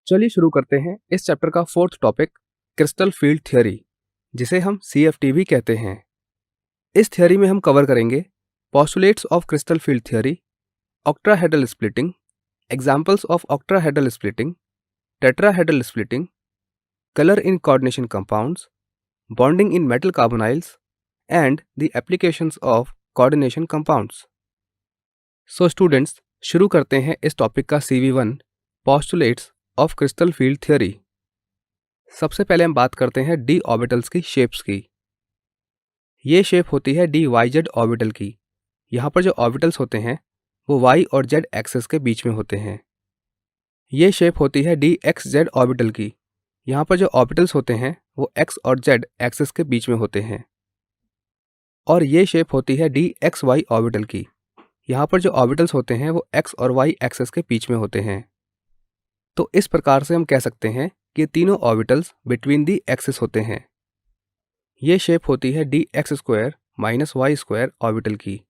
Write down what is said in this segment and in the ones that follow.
चलिए शुरू करते हैं इस चैप्टर का fourth topic crystal field theory, जिसे हम CFT भी कहते हैं। इस थ्योरी में हम कवर करेंगे postulates of crystal field theory, octahedral splitting, examples of octahedral splitting, tetrahedral splitting, colour in coordination compounds, bonding in metal carbonyls and the applications of coordination compounds. So students, शुरू करते हैं इस topic का CV1 postulates of crystal field theory. सबसे पहले हम बात करते हैं d ऑर्बिटल्स की शेप्स की। ये शेप होती है DYZ ऑर्बिटल की। यहाँ पर जो ऑर्बिटल्स होते हैं वो y और z एक्सिस के बीच में होते हैं। ये शेप होती है DXZ ऑर्बिटल की। यहाँ पर जो ऑर्बिटल्स होते हैं वो x और z एक्सिस के बीच में होते हैं। और ये शेप होती है DXY ऑर्बिटल की। यहाँ पर जो ऑर्बिटल्स होते हैं वो x और y एक्सिस के बीच में होते हैं। तो इस प्रकार से हम कह सकते हैं कि तीनों ऑर्बिटल्स बिटवीन दी एक्सिस होते हैं। ये शेप होती है DX² - Y² ऑर्बिटल की।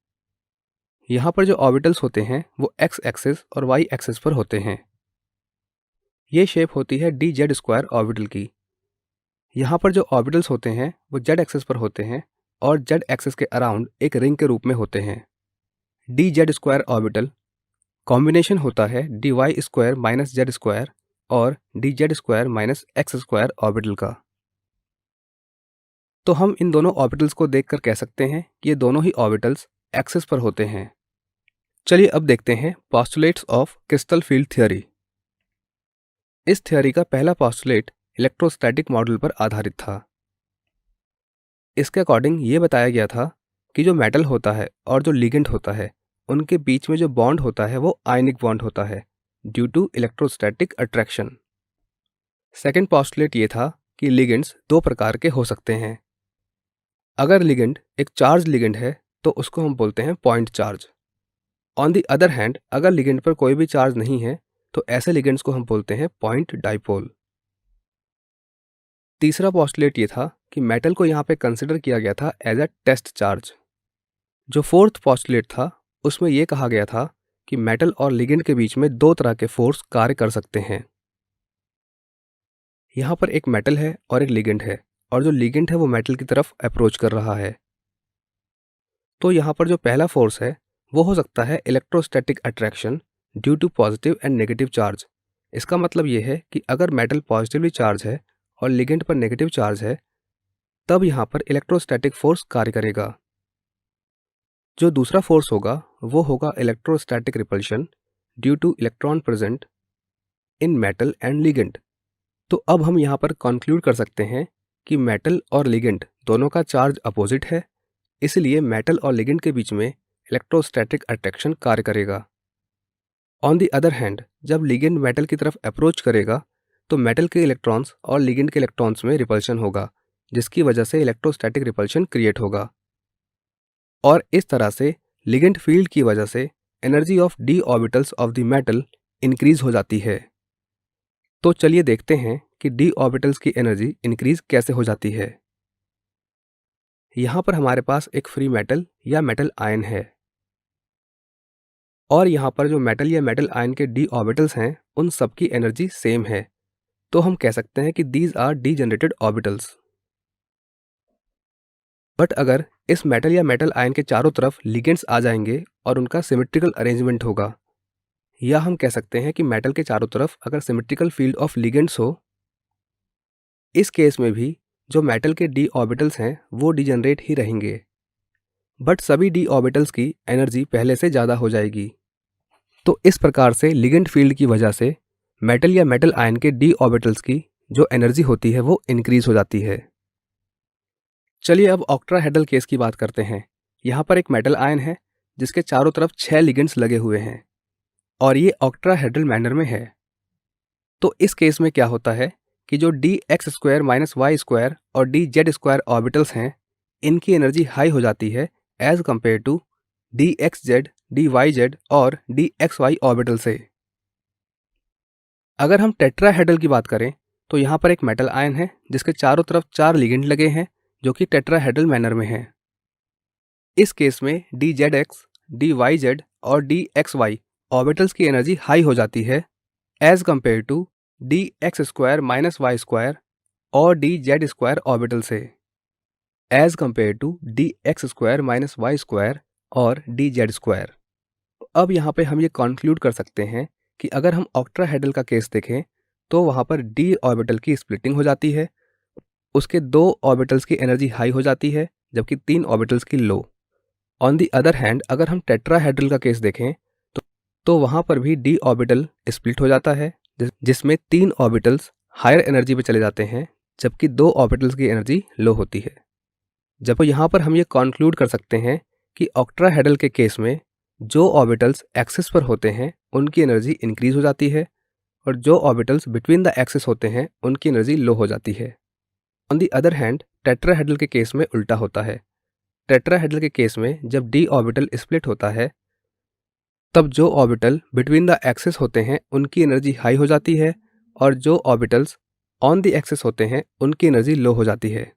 यहाँ पर जो ऑर्बिटल्स होते हैं वो x एक्सिस और y एक्सिस पर होते हैं। ये शेप होती है DZ² ऑर्बिटल की। यहाँ पर जो ऑर्बिटल्स होते हैं वो z एक्सिस पर होते हैं और z एक्सिस के अराउंड एक रिंग के रूप में होते हैं। DZ² ऑर्बिटल कॉम्बिनेशन होता है DY² - Z² और DZ² - X² ऑर्बिटल का। तो हम इन दोनों ऑर्बिटल्स को देखकर कह सकते हैं कि ये दोनों ही ऑर्बिटल्स एक्सिस पर होते हैं। चलिए अब देखते हैं postulates of crystal field theory. इस थ्योरी का पहला पोस्टुलेट इलेक्ट्रोस्टैटिक मॉडल पर आधारित था। इसके अकॉर्डिंग ये बताया गया था कि जो मेटल होता है और जो लिगेंड होता है उनके बीच में जो बॉन्ड होता है वो आयनिक बॉन्ड होता है due to electrostatic attraction. Second postulate ये था कि लिगेंड्स दो प्रकार के हो सकते हैं। अगर लिगेंड एक चार्ज लिगेंड है तो उसको हम बोलते हैं point charge. On the other hand, अगर लिगेंड पर कोई भी चार्ज नहीं है तो ऐसे लिगेंड्स को हम बोलते हैं पॉइंट डाइपोल। तीसरा पोस्टुलेट ये था कि मेटल को यहाँ पे कंसिडर किया गया था एज अ टेस्ट चार्ज। जो फोर्थ पोस्टुलेट था उसमें यह कहा गया था कि मेटल और लिगेंड के बीच में दो तरह के फोर्स कार्य कर सकते हैं। यहाँ पर एक मेटल है और एक लिगेंड है और जो लिगेंड है वो मेटल की तरफ अप्रोच कर रहा है। तो यहाँ पर जो पहला फोर्स है वो हो सकता है electrostatic attraction due to positive and negative charge. इसका मतलब ये है कि अगर मेटल पॉजिटिवली चार्ज है और लिगेंड पर नेगेटिव चार्ज है तब यहाँ पर इलेक्ट्रोस्टैटिक फोर्स कार्य करेगा। जो दूसरा फोर्स होगा वो होगा electrostatic repulsion due two electron present in metal and ligand. तो अब हम यहाँ पर कंक्लूड कर सकते हैं कि मेटल और लिगेंड दोनों का चार्ज अपोजिट है, इसलिए मेटल और लिगेंड के बीच में इलेक्ट्रोस्टैटिक अट्रैक्शन कार्य करेगा। ऑन दी अदर हैंड, जब लिगेंड मेटल की तरफ अप्रोच करेगा तो मेटल के इलेक्ट्रॉन्स और लिगेंड के इलेक्ट्रॉन्स में रिपल्शन होगा, जिसकी वजह से इलेक्ट्रोस्टैटिक रिपल्शन क्रिएट होगा। और इस तरह से लिगेंड फील्ड की वजह से energy of d orbitals of the metal increase हो जाती है। तो चलिए देखते हैं कि d ऑर्बिटल्स की एनर्जी इंक्रीज कैसे हो जाती है। यहाँ पर हमारे पास एक फ्री मेटल या मेटल आयन है और यहाँ पर जो मेटल या मेटल आयन के d ऑर्बिटल्स हैं उन सब की एनर्जी सेम है। तो हम कह सकते हैं कि these are degenerated orbitals. But अगर इस मेटल या मेटल आयन के चारों तरफ लिगेंड्स आ जाएंगे और उनका सिमेट्रिकल अरेंजमेंट होगा, या हम कह सकते हैं कि मेटल के चारों तरफ अगर सिमेट्रिकल फील्ड ऑफ लिगेंड्स हो, इस केस में भी जो मेटल के d ऑर्बिटल्स हैं वो डिजनरेट ही रहेंगे, बट सभी d ऑर्बिटल्स की एनर्जी पहले से ज़्यादा हो जाएगी। तो इस प्रकार से लिगेंड फील्ड की वजह से मेटल या मेटल आयन के d ऑर्बिटल्स की जो एनर्जी होती है वो इंक्रीज हो जाती है। चलिए अब ऑक्ट्राहेड्रल केस की बात करते हैं। यहाँ पर एक मेटल आयन है जिसके चारों तरफ 6 लिगेंड्स लगे हुए हैं और ये ऑक्ट्राहेड्रल मैनर में है। तो इस केस में क्या होता है कि जो DX² - Y² और DZ² ऑर्बिटल्स हैं इनकी एनर्जी हाई हो जाती है as compare to DXZ, DYZ और DXY ऑर्बिटल से। अगर हम टेट्राहेड्रल की बात करें तो यहाँ पर एक मेटल आयन है जिसके चारों तरफ 4 लिगेंड लगे हैं जो कि टेट्राहेड्रल मैनर में है। इस केस में DZX, DYZ और DXY ऑर्बिटल्स की एनर्जी हाई हो जाती है as compare to D X square minus Y square और डी जेड स्क्वायर ऑर्बिटल से, as compare to D X square minus Y square और डी जेड स्क्वायर। अब यहाँ पे हम ये कंक्लूड कर सकते हैं कि अगर हम ऑक्ट्राहेड्रल का केस देखें तो वहाँ पर डी ऑर्बिटल की स्प्लिटिंग हो जाती है, उसके 2 ऑर्बिटल्स की एनर्जी हाई हो जाती है जबकि 3 ऑर्बिटल्स की लो। ऑन दी अदर हैंड अगर हम टेट्राहेड्रल का केस देखें तो वहाँ पर भी डी ऑर्बिटल स्प्लिट हो जाता है जिसमें 3 ऑर्बिटल्स हायर एनर्जी पे चले जाते हैं जबकि 2 ऑर्बिटल्स की एनर्जी लो होती है। जब यहाँ पर हम ये कंक्लूड कर सकते हैं कि ऑक्ट्राहेड्रल के केस में जो ऑर्बिटल्स एक्सिस पर होते हैं उनकी एनर्जी इंक्रीज हो जाती है और जो ऑर्बिटल्स बिटवीन द एक्सिस होते हैं उनकी एनर्जी लो हो जाती है। On the other hand tetrahedral के केस में उल्टा होता है। टेट्राहेड्रल के केस में जब डी ऑर्बिटल स्प्लिट होता है तब जो ऑर्बिटल बिटवीन द एक्सिस होते हैं उनकी एनर्जी हाई हो जाती है और जो ऑर्बिटल्स ऑन द एक्सिस होते हैं उनकी एनर्जी लो हो जाती है।